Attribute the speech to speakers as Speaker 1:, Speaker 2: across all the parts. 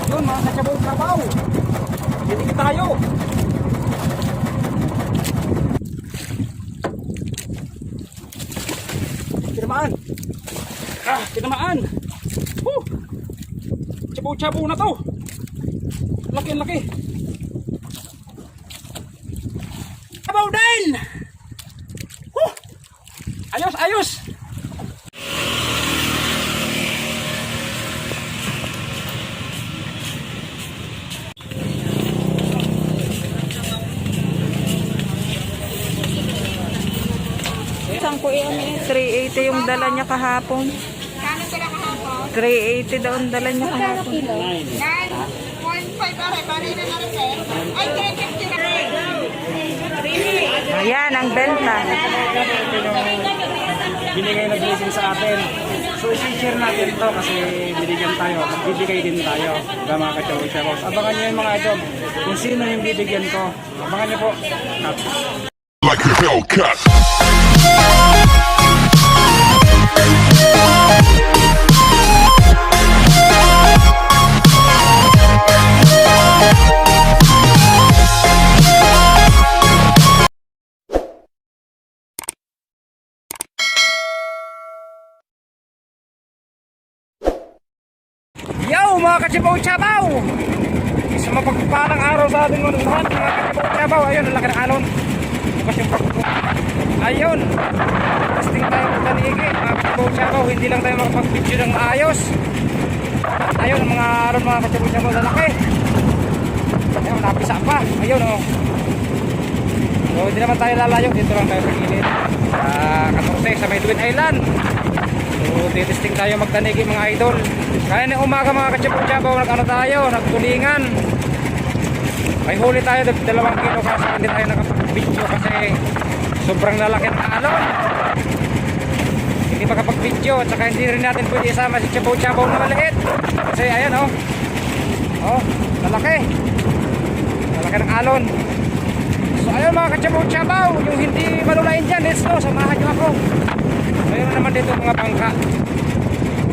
Speaker 1: Yun mga kachabaw trabaw. Hindi tayo. Tinamaan. Tinamaan. Chabaw-chabaw na to. Laki ang laki. Chabaw din. Ayos, ayos.
Speaker 2: Isang ko yan 380 yung dala niya kahapon.
Speaker 3: Kano sila kahapon?
Speaker 2: 380 daw ang dala niya kahapon.
Speaker 3: 9.5 are, bari na na rin. Ay, 350 na rin.
Speaker 2: Ayan ang benta.
Speaker 1: Binigay na blessing sa atin. So i-share natin to kasi binigyan tayo. Bibigay din tayo. Mga kachabaw-chabaw. Abangan nyo yung mga idol. Kung sino yung bibigyan ko. Abangan nyo po.
Speaker 4: Like a Hellcat.
Speaker 1: Yo mga kachabaw-chabaw! Sa mapagpalang araw sa ating mga kachabaw-chabaw. Ayun, ang laki ng alon. Bukas yung pagpupunta. Ayun, testing tayo ng tanigi. Mga kachabaw-chabaw, hindi lang tayo makapag-video ng maayos. Ayun, ang mga aron mga kachabaw-chabaw na laki. Ayun, napisa pa. Ayun, oh. So, hindi naman tayo lalayo. Dito lang tayo sa gilid. Sa 14, sa Medwin Island. So, titesting tayo magtanigi mga idol. Kaya na umaga mga kachabaw-chabaw, nag-ano tayo, nagtulingan. May huli tayo, 2 kilo kasi hindi tayo nakapag-video kasi sobrang lalaki ng alon. Hindi makapag-video at saka hindi rin natin pwede isama si chabaw-chabaw na maliit. Kasi ayan oh. Oh, lalaki. Lalaki ng alon. So ayun mga kachabaw-chabaw, yung hindi malulain dyan, let's go, samahan nyo ako. Mayroon naman dito mga bangka.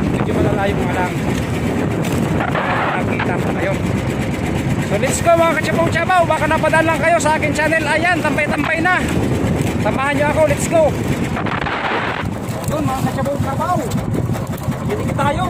Speaker 1: Medyo malalayo mga lang. Nakita. Ayun. So let's go mga kachabaw-chabaw. Baka napadaan lang kayo sa akin channel. Ayan, tampay-tampay na. Samahan nyo ako, let's go. Ayun mga kachabaw-chabaw. Hindi tayo.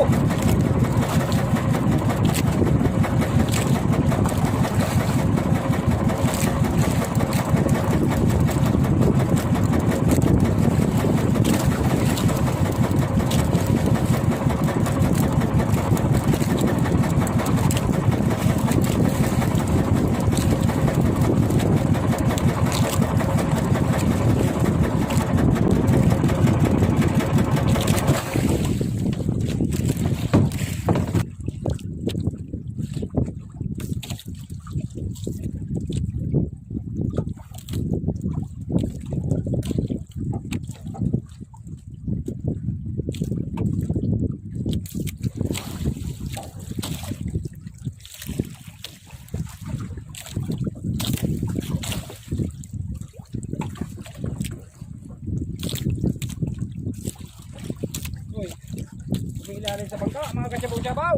Speaker 1: Ilalim sa bangka mga kachabaw-chabaw.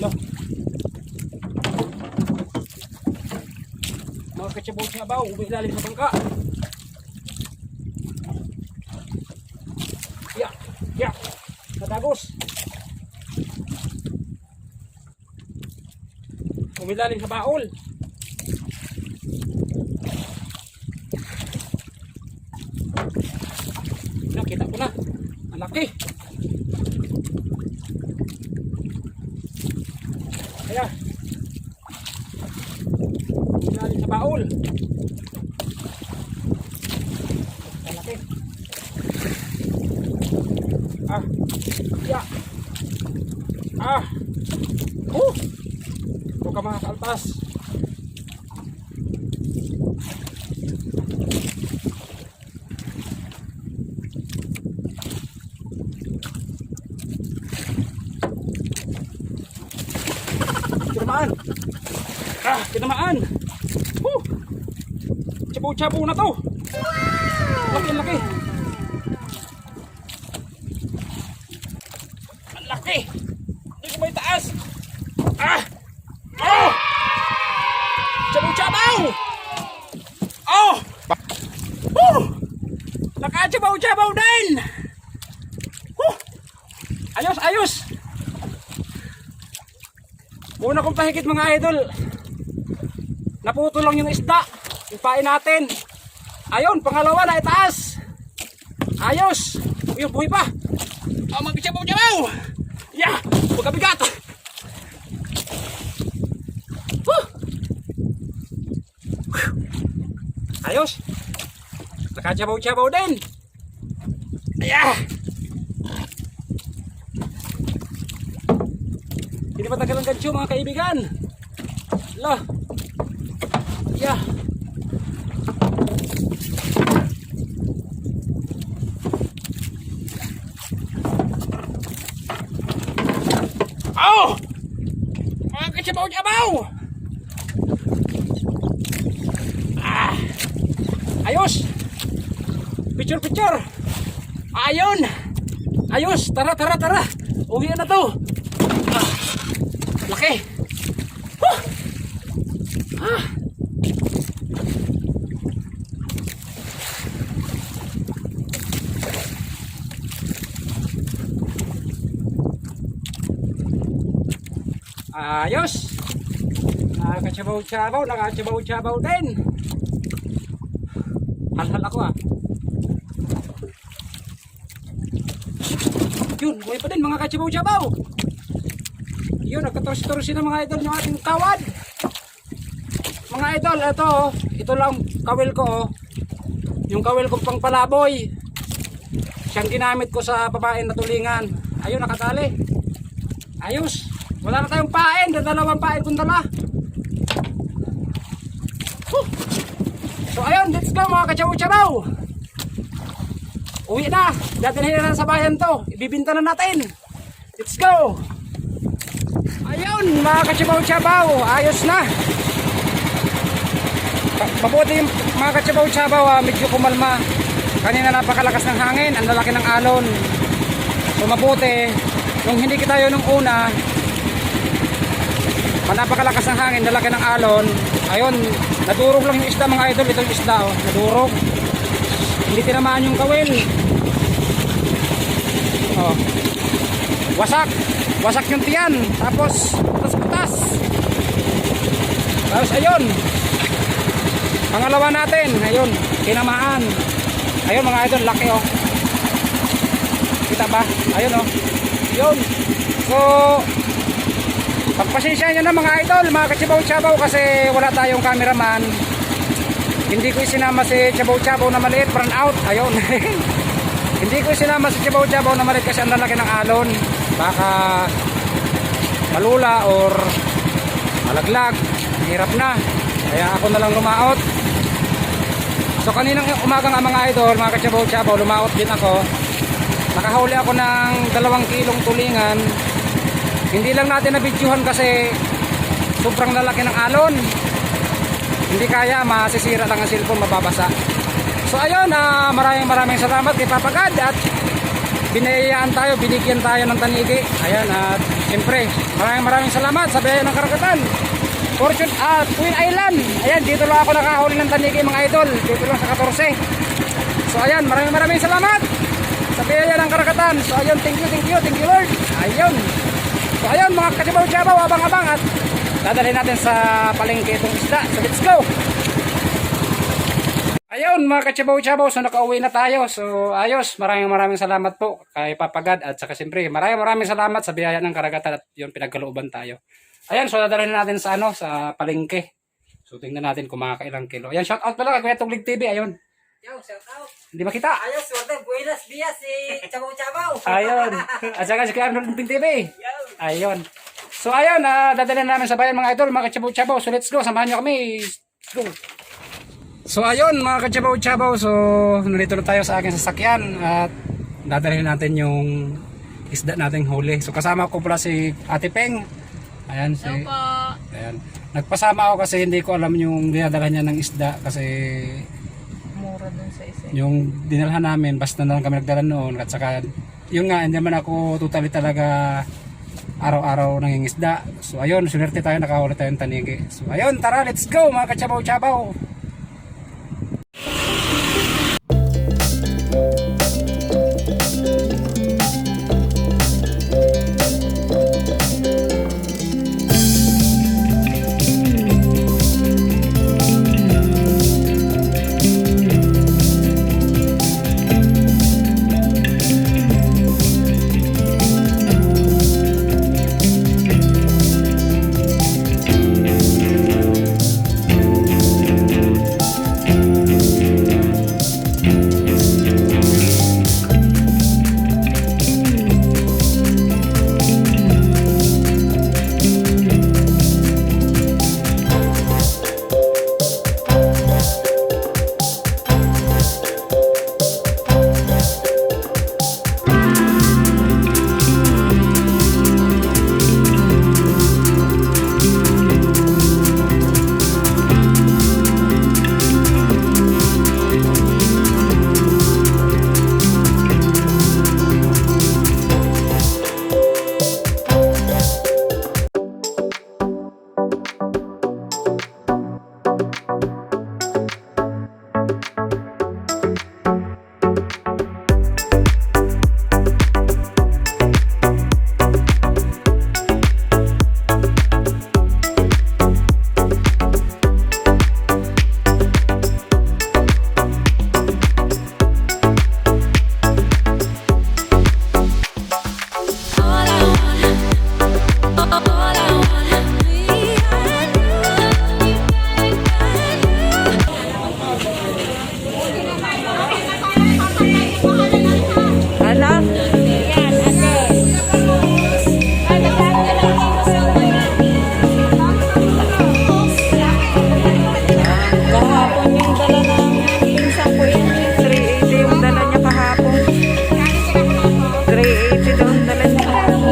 Speaker 1: No. Mga kachabaw-chabaw, ilalim sa bangka. Yeah, natagos. Umilalim sa baol. Nakita ko na. Ang laki. Kaya. Umilalim sa baol. Ang laki. Yeah. Ito ka mga kaltas. Tinamaan. Tinamaan. kachabaw-chabaw na to. Laki, laki. Ang laki. Hindi ko may taas. Ah! Oh! Chabaw-chabaw! Oh! Nakachabaw-chabaw din! Ayos, ayos! Una kong pahigit mga idol. Naputo lang yung isda. Ipain natin. Ayun, pangalawa na itaas. Ayos. Uyun, buhay pa. Oh, magchabaw-chabaw. Yeah, pagkabigat. Ayos. Nakachabaw-chabaw din. Yeah. Hindi matagal ang gancho mga kaibigan. Lah. Yeah. Oh! Mga kachabaw-chabaw! Ah! Ayos! Picture! Ayun! Ayos! Tara! Uwi na to! Ah! Laki! Huh! Ah! Ayos! Nakachabaw-chabaw din! Halhal ako ah! Yun, buhay pa din mga kachabaw-chabaw! Yun, nagkatoros-toros na mga idol yung ating kawad! Mga idol, ito lang kawil ko oh. Yung kawil kong pang palaboy. Siyang ginamit ko sa babae na tulingan. Ayun, nakatali. Ayos. Wala na tayong pain. Dalawang pain kung dala. So ayun, let's go mga kachabaw-chabaw. Uwi na. Dadalhin na sa bayan to. Ibibinta na natin. Let's go. Ayun mga kachabaw-chabaw. Ayos na. Mabuti yung mga kachabaw-chabaw, medyo kumalma. Kanina napakalakas ng hangin, ang lalaki ng alon. So mabuti, nung hindi kita yun nung una, napakalakas ng hangin, lalaki ng alon. Ayun, nadurog lang yung isda mga idol. Ito yung isda, oh, nadurog. Hindi tinamaan yung kawil. Oh. Wasak yung tiyan. Tapos, putas-putas. Tapos ayun. Pangalawa natin, ayun, tinamaan. Ayun mga idol, laki oh. Kita ba? Ayun oh. Yun. So, pagpasensya nyo na mga idol, mga kachabaw-chabaw, kasi wala tayong cameraman. Hindi ko isinama si chabaw-chabaw na maliit, burn out. Ayun. Hindi ko isinama si chabaw-chabaw na maliit kasi ang lalaki ng alon. Baka malula or malaglag. Hirap na. Kaya ako na lang lumaot. So kaninang umaga nga mga idol, mga kachabaw-chabaw, lumaot din ako. Nakahuli ako ng 2 kilong tulingan. Hindi lang natin na-videohan kasi sobrang lalaki ng alon. Hindi kaya, masisira lang ang cellphone, mababasa. So ayun, maraming salamat kay Papa God at binayaan tayo, binigyan tayo ng tanigi. Ayan, at siyempre maraming salamat sa biyaya ng karagatan. Fortune at Twin Island. Ayan, dito lang ako nakahuli ng tanigi mga idol. Dito lang sa 14. So ayan, maraming salamat sa biyaya ng karagatan. So ayun, thank you Lord. Ayun. So ayun mga kachabaw-chabaw, abang-abang at dadalhin natin sa palengke itong isda. So let's go. Ayun mga kachabaw-chabaw, so nakauwi na tayo. So ayos, maraming salamat po kay Papa God at saka siyempre maraming salamat sa biyaya ng karagatan at yun pinagkalooban tayo. Ayan, so dadalhin natin sa sa palengke. So tingnan natin kung makakailang kilo. Ayan, shout out pala kay Kuya Tuglig TV, ayun.
Speaker 3: Yo, shout out.
Speaker 1: Hindi makita.
Speaker 3: Ayos, wala. Buenos dias si Chabaw-Chabaw.
Speaker 1: Ayun. At saka si Kuya Tuglig TV. Ayun. So ayun, dadalhin namin sa bayan mga idol, mga kachabaw-chabaw. So let's go, samahan nyo kami. Let's go. So ayun mga kachabaw-chabaw, so nandito na tayo sa aking sasakyan at dadalhin natin yung isda nating huli. So kasama ko pala si Ate Peng. Ayan si Ayan. Nagpasama ako kasi hindi ko alam yung dinadala niya ng isda kasi
Speaker 2: Mura dun sa isa.
Speaker 1: yung dinalhan namin basta na lang kami nagdala noon at saka yun nga hindi man ako totally talaga araw-araw nangingisda. So ayun, swerte tayo nakahuli tayong tanigi. So ayun, tara, let's go mga kachabaw-chabaw.
Speaker 2: Alam? Kahapon yung dala ng pinsang ko yun. 380 yung dala niya kahapon. 380 daw yung dala niya kahapon.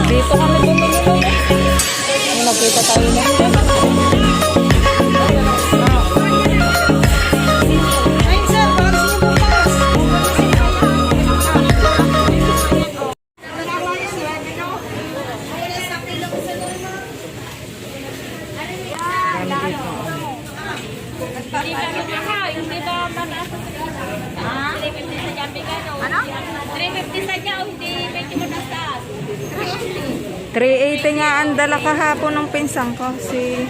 Speaker 2: Dito kami bumili nun eh. Nung nagkita tayo lang dyan.
Speaker 3: Hindi ba mataas sa ah? 350 sa Jambigan o? Ano? 350 sa dya o hindi medyo mataas.
Speaker 2: 380 nga ang dala kahapon ng pinsang ko. Si...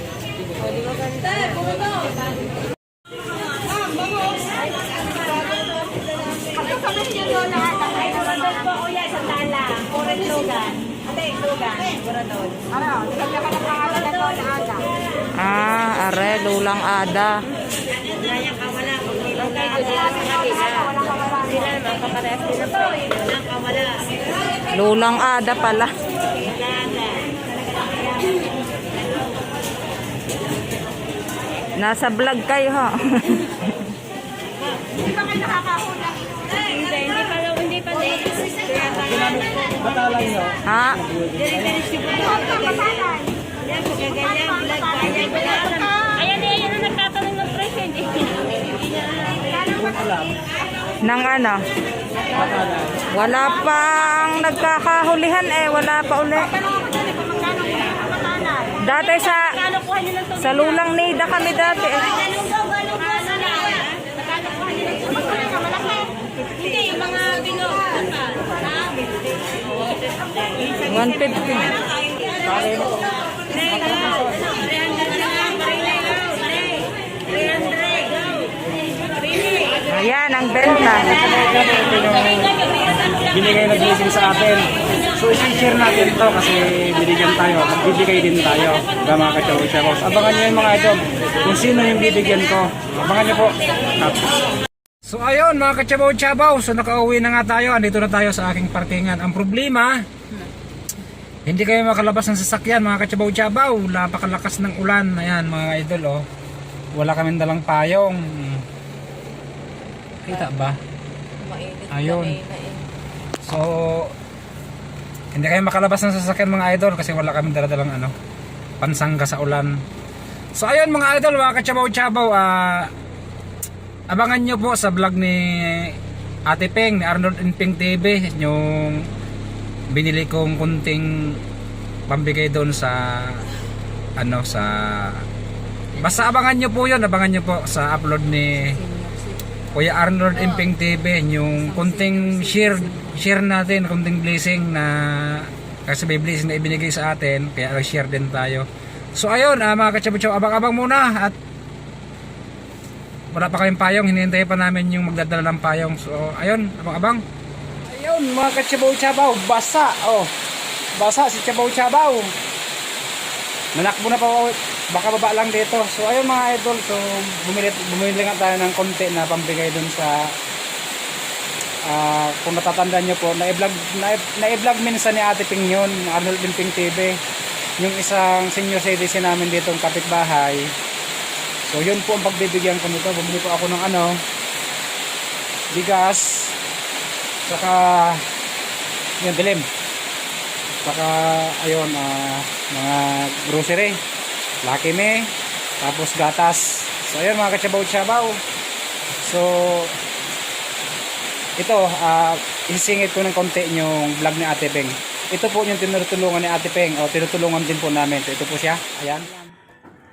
Speaker 2: Ah, are, lulang ada. Lulang ada pala. Nasa vlog kayo ha.
Speaker 3: Hindi pa.
Speaker 2: Ha?
Speaker 3: Ayan ang nagtatanong ng presyo.
Speaker 2: Nang ano? Wala pang nagkakahulihan eh. Wala pa uli. Dati sa lulang nida kami dati eh.
Speaker 3: Hindi, yung mga bino.
Speaker 2: 150. Ayan ang benta.
Speaker 3: Yung
Speaker 1: binigay na blessing sa atin. So i-share natin to kasi binigyan tayo, magbibigay din tayo mga ka-Chabaw-Chabaw. Abangan nyo yung mga idol kung sino yung bibigyan ko. Abangan nyo po. So ayun mga ka-Chabaw-Chabaw, so nakauwi na nga tayo, andito na tayo sa aking parkingan. Ang problema, hindi kayo makalabas ng sasakyan mga ka-Chabaw-Chabaw, napakalakas ng ulan. Ayan mga idol, oh. Wala kaming dalang payong. Kita ba?
Speaker 2: Mainit
Speaker 1: Ayun.
Speaker 2: kanina eh.
Speaker 1: So hindi kayo makalabas ng sasakyan mga idol kasi wala kaming daladalang pansangga sa ulan. So ayun mga idol, mga ka-Chabaw-Chabaw, abangan nyo po sa vlog ni Ate Peng, ni Arnold and Peng TV, yung binili kong kunting pambigay doon sa basta abangan nyo po yun, abangan nyo po sa upload ni Kuya Arnold and Peng TV, yung kunting share natin, kunting blessing na kasi may blessing na ibinigay sa atin, kaya share din tayo. So ayun mga ka-Chabaw-Chabaw, abang-abang muna at wala pa kayong payong, hinihintay pa namin yung magdadala ng payong. So ayun, abang-abang. Ayun mga ka-Chabaw-Chabaw, basa. Basa si Chabaw-Chabaw. Nanakbo na pa, baka baba lang dito. So ayun mga idol, so bumili nga tayo ng konti na pambigay dun sa kung natatandaan nyo po, na-vlog minsan ni Ate Ping yun, Arnold and Ping TV, yung isang senior citizen namin dito ng kapitbahay. So yun po ang pagbibigyan ko nito. Bumili po ako ng bigas, saka yun, dilim, saka ayun, mga grocery, Lucky Me, tapos gatas. So ayun mga ka-Chabaw-Chabaw, so ito isisingit ko ng konti yung vlog ni Ate Peng. Ito po yung tinutulungan ni Ate Peng, o tinutulungan din po namin. So, ito po siya, ayan.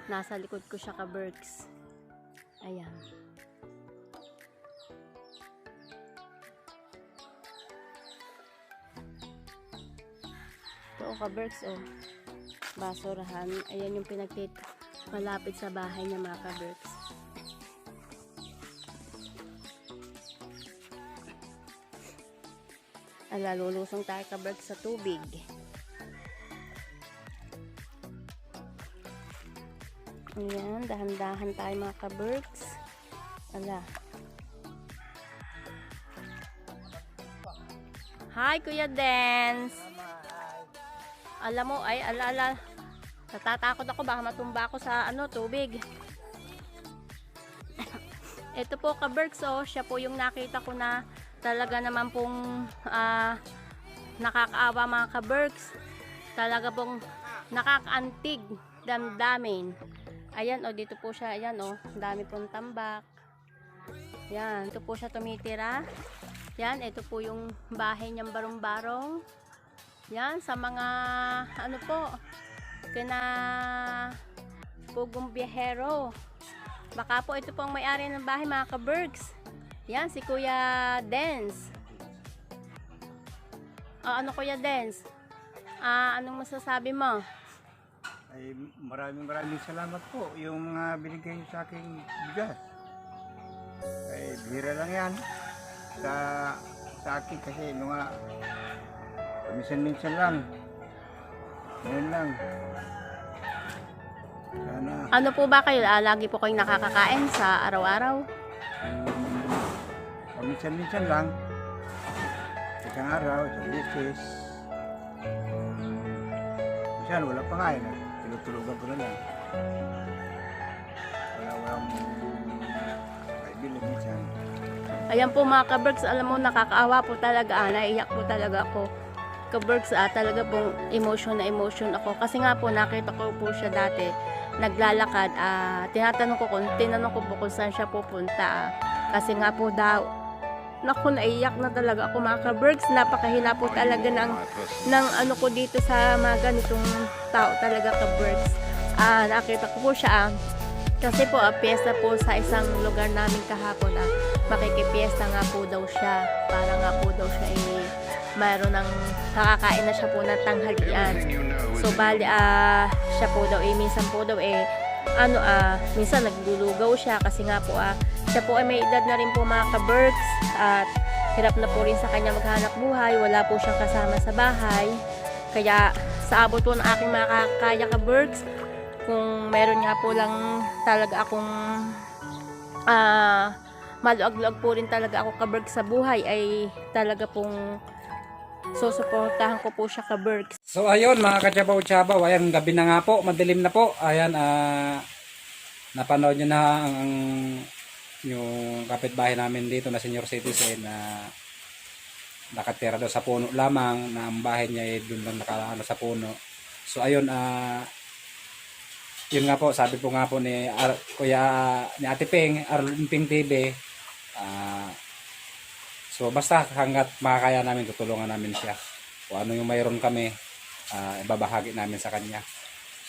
Speaker 3: Nasa likod ko siya ka-Berks. Ayan. Ito ka-Berks, oh. Basurahan. Ayan yung malapit sa bahay niya mga ka-Berks. Lulusong tayo ka-Berks sa tubig. Ayan, dahan-dahan tayo mga ka-Berks. Hi Kuya Dance. Alam mo, natatakot ako baka matumba ako sa tubig. Ito po ka-Berks, oh, siya po yung nakita ko na talaga naman pong nakakaawa mga ka-Berks. Talaga pong nakakaantig, damdamin. Ayan, oh, dito po siya. Ayan, oh, dami pong tambak. Yan, ito po siya tumitira. Yan, ito po yung bahay niyang barong-barong. Yan, sa mga pugong biyahero. Baka po ito po ang may-ari ng bahay mga ka-Berks. Yan, si Kuya Dance. Kuya Dance? Anong masasabi mo?
Speaker 5: Ay, maraming salamat po yung mga binigay niyo sa aking bigas. Ay, bihira lang yan sa akin kasi mga minsan lang. Ngayon lang. Sana.
Speaker 3: Ano po ba kayo? Lagi po kayong nakakakain sa araw-araw?
Speaker 5: Minsan lang. Isang araw, isang beses. Minsan wala pa kain. Tinutulugan ko na lang. Walang kaibigan minsan.
Speaker 3: Ayan po mga ka-Berks, alam mo nakakaawa po talaga, naiyak po talaga ako. Ka-Berks, talaga pong emotion na emotion ako. Kasi nga po nakita ko po siya dati naglalakad. Tinanong ko po kung saan siya pupunta. Kasi nga po daw, naku, naiyak na talaga ako mga ka-Berks. Napakahina po talaga ng ko dito sa mga ganitong tao talaga ka-Berks. Nakita ko po siya. Kasi po, piyesta po sa isang lugar namin kahapon. Makikipiesta nga po daw siya. Para nga po daw siya mayroon ng nakakain na siya po ng tanghalian. So, bali, siya po daw minsan po daw minsan naglulugaw siya kasi nga po, siya po ay may edad na rin po mga ka-Berks. At hirap na po rin sa kanya maghanap buhay, wala po siyang kasama sa bahay. Kaya sa abot po ng aking makakaya ka-Berks, kung meron nga po lang talaga akong maluag-luag po rin talaga ako ka-Berks sa buhay, ay talaga pong susuportahan ko po siya ka-Berks.
Speaker 1: So ayun mga katsabaw-tsabaw, ayan gabi na nga po, madilim na po. Ayan, napanood nyo na yung kapitbahay namin dito na senior citizen na nakatira daw sa puno lamang, na ang bahay niya ay doon lang nakaano sa puno. So ayun, yun nga po, sabi po nga po ni Kuya ni Ate Ping, Arlene Ping TV, so basta hanggat makakaya namin, tutulungan namin siya. Kung ano yung mayroon kami, ibabahagi namin sa kanya.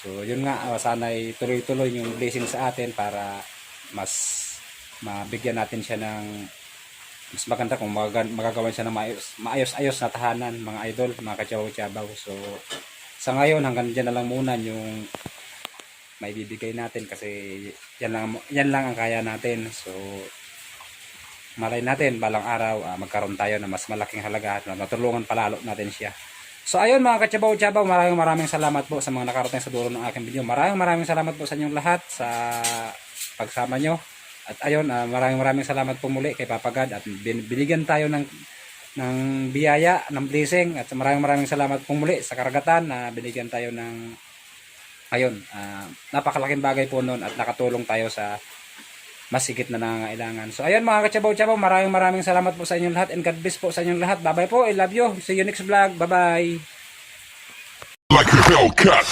Speaker 1: So yun nga, sana ay tuloy-tuloy yung blessing sa atin para mas mabigyan natin siya ng mas maganda, kung magagawan siya ng maayos-ayos na tahanan, mga idol, mga katsabaw-tsabaw. So sa ngayon, hanggang dyan na lang muna yung may bibigay natin, kasi yan lang ang kaya natin. So malay natin balang araw magkaroon tayo ng mas malaking halaga at matulungan palalo natin siya. So ayun mga katsabaw-tsabaw, maraming salamat po sa mga nakarating sa dulo ng aking video. Maraming salamat po sa inyong lahat sa pagsama nyo. At ayun, maraming salamat po muli kay Papa God, at binigyan tayo ng biyaya, ng blessing. At maraming salamat po muli sa karagatan na binigyan tayo ng ayun, napakalaking bagay po noon, at nakatulong tayo sa mas higit na nangangailangan. So ayun mga katsabaw-tsabaw, maraming salamat po sa inyong lahat, and God bless po sa inyong lahat. Bye bye po, I love you. See you next vlog. Bye bye.
Speaker 4: Like a Hellcat.